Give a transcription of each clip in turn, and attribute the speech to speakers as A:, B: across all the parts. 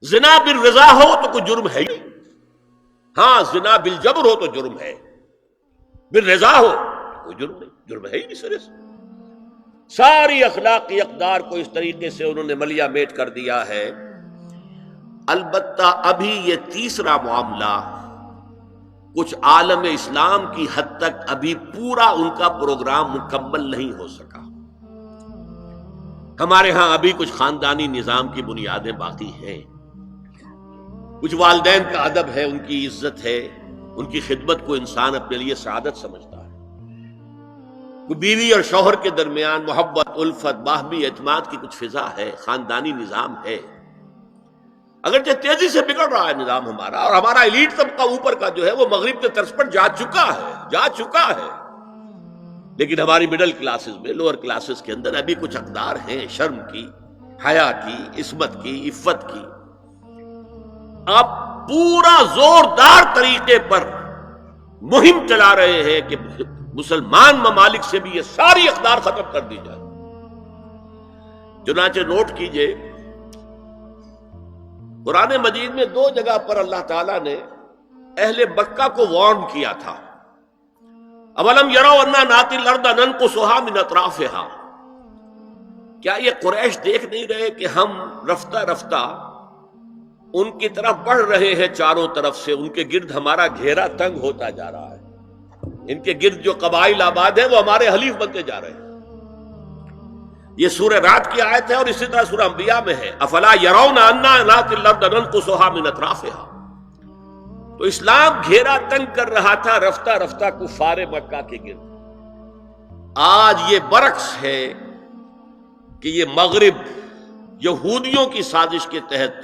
A: زنا بالرضا ہو تو کوئی جرم ہے ہی، ہاں زنا بالجبر ہو تو جرم ہے، بالرضا ہو تو کوئی جرم نہیں، جرم ہے ہی نہیں سرے سے۔ ساری اخلاقی اقدار کو اس طریقے سے انہوں نے ملیا میٹ کر دیا ہے۔ البتہ ابھی یہ تیسرا معاملہ کچھ عالم اسلام کی حد تک ابھی پورا ان کا پروگرام مکمل نہیں ہو سکا۔ ہمارے ہاں ابھی کچھ خاندانی نظام کی بنیادیں باقی ہیں، کچھ والدین کا ادب ہے، ان کی عزت ہے، ان کی خدمت کو انسان اپنے لیے سعادت سمجھتا ہے، کوئی بیوی اور شوہر کے درمیان محبت، الفت، باہمی اعتماد کی کچھ فضا ہے، خاندانی نظام ہے۔ اگرچہ تیزی سے بگڑ رہا ہے نظام ہمارا، اور ہمارا ایلیٹ طبقہ اوپر کا جو ہے وہ مغرب کے طرز پر جا چکا ہے، لیکن ہماری مڈل کلاسز میں، لوور کلاسز کے اندر ابھی کچھ اقدار ہیں شرم کی، حیا کی، عصمت کی، عفت کی۔ آپ پورا زوردار طریقے پر مہم چلا رہے ہیں کہ مسلمان ممالک سے بھی یہ ساری اقدار ختم کر دی جائے۔ چنانچہ نوٹ کیجئے، قرآن مجید میں 2 جگہ پر اللہ تعالیٰ نے اہل مکہ کو وارن کیا تھا۔ اولم یروا انا ناتی الارض ننقصها من اطرافها، کیا یہ قریش دیکھ نہیں رہے کہ ہم رفتہ رفتہ ان کی طرف بڑھ رہے ہیں، چاروں طرف سے ان کے گرد ہمارا گھیرا تنگ ہوتا جا رہا ہے، ان کے گرد جو قبائل آباد ہیں وہ ہمارے حلیف بنتے جا رہے ہیں۔ یہ سورہ رعد کی آیت ہے، اور اسی طرح سورہ انبیاء میں ہے، افلا یرون انا ناتی الارض ننقصها من اطرافها۔ تو اسلام گھیرا تنگ کر رہا تھا رفتہ رفتہ کفار مکہ کے گرد۔ آج یہ برعکس ہے کہ یہ مغرب یہودیوں کی سازش کے تحت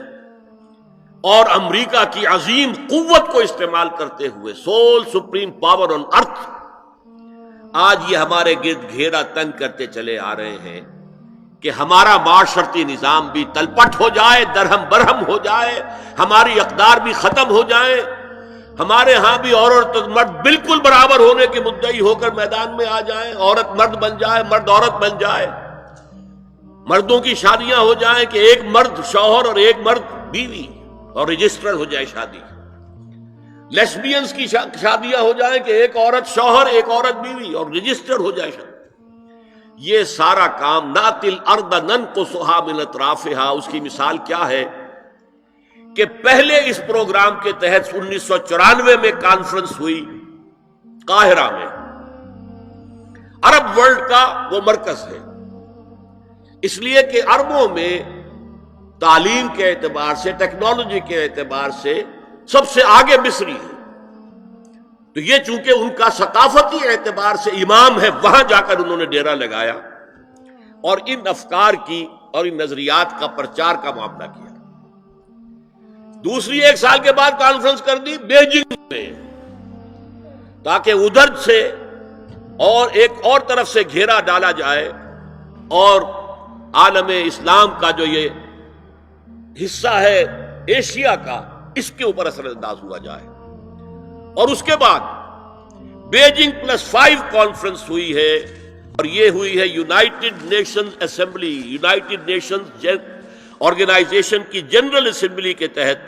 A: اور امریکہ کی عظیم قوت کو استعمال کرتے ہوئے، سول سپریم پاور آن ارتھ، آج یہ ہمارے گرد گھیرا تنگ کرتے چلے آ رہے ہیں کہ ہمارا معاشرتی نظام بھی تلپٹ ہو جائے، درہم برہم ہو جائے، ہماری اقدار بھی ختم ہو جائیں، ہمارے ہاں بھی عورت اور مرد بالکل برابر ہونے کے مدعی ہو کر میدان میں آ جائیں، عورت مرد بن جائے، مرد عورت بن جائے، مردوں کی شادیاں ہو جائیں کہ ایک مرد شوہر اور ایک مرد بیوی، اور رجسٹر ہو جائے شادی، لیسبینز کی شادیاں ہو جائیں کہ ایک عورت شوہر ایک عورت بیوی، اور رجسٹر ہو جائے شادی۔ یہ سارا کام ناتی الارض ننقصها من اطرافها، اس کی مثال کیا ہے کہ پہلے اس پروگرام کے تحت 1994 میں کانفرنس ہوئی قاہرہ میں، عرب ورلڈ کا وہ مرکز ہے، اس لیے کہ عربوں میں تعلیم کے اعتبار سے، ٹیکنالوجی کے اعتبار سے سب سے آگے مصری ہے، تو یہ چونکہ ان کا ثقافتی اعتبار سے امام ہے، وہاں جا کر انہوں نے ڈیرا لگایا اور ان افکار کی اور ان نظریات کا پرچار کا معاملہ کیا۔ دوسری 1 سال کے بعد کانفرنس کر دی بیجنگ میں، تاکہ ادھر سے اور ایک اور طرف سے گھیرا ڈالا جائے اور عالم اسلام کا جو یہ حصہ ہے ایشیا کا، اس کے اوپر اثر انداز ہوا جائے۔ اور اس کے بعد بیجنگ +5 کانفرنس ہوئی ہے، اور یہ ہوئی ہے United Nations Assembly, United Nations Organization کی جنرل اسمبلی کے تحت،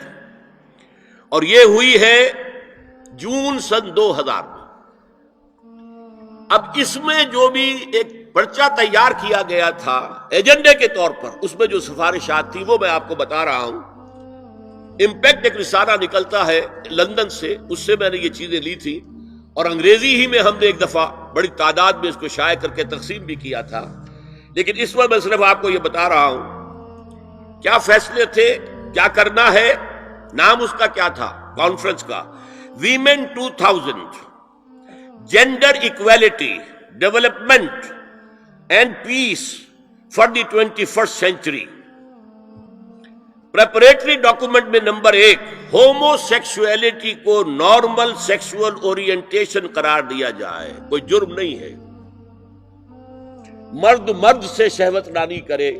A: اور یہ ہوئی ہے جون سن 2000 میں۔ اب اس میں جو بھی ایک پرچہ تیار کیا گیا تھا ایجنڈے کے طور پر، اس میں جو سفارشات تھی وہ میں آپ کو بتا رہا ہوں۔ امپیکٹ ایک رسالہ نکلتا ہے لندن سے، اس سے میں نے یہ چیزیں لی تھی، اور انگریزی ہی میں ہم نے ایک دفعہ بڑی تعداد میں اس کو شائع کر کے تقسیم بھی کیا تھا، لیکن اس وقت میں صرف آپ کو یہ بتا رہا ہوں کیا فیصلے تھے، کیا کرنا ہے۔ نام اس کا کیا تھا کانفرنس کا؟ Women 2000، gender equality, development and peace for the 21st century. Preparatory document میں نمبر 1، ہومو سیکسولیٹی کو نارمل سیکسول اورینٹیشن قرار دیا جائے، کوئی جرم نہیں ہے۔ مرد مرد سے شہوت رانی کرے،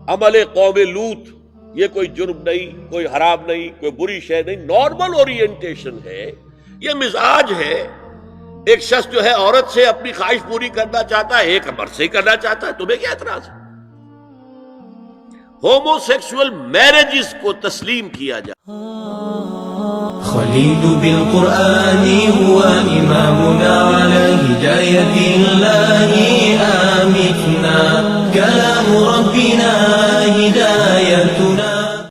A: عمل قوم لوط، یہ کوئی جرم نہیں، کوئی حرام نہیں، کوئی بری شے نہیں، نارمل اورینٹیشن ہے، یہ مزاج ہے۔ ایک شخص جو ہے عورت سے اپنی خواہش پوری کرنا چاہتا ہے، ایک مرد سے کرنا چاہتا ہے، تمہیں کیا اعتراض ہے؟ ہومو سیکسول میرجز کو تسلیم کیا جائے.
B: خليل بالقرآن هو إمامنا على هداية الله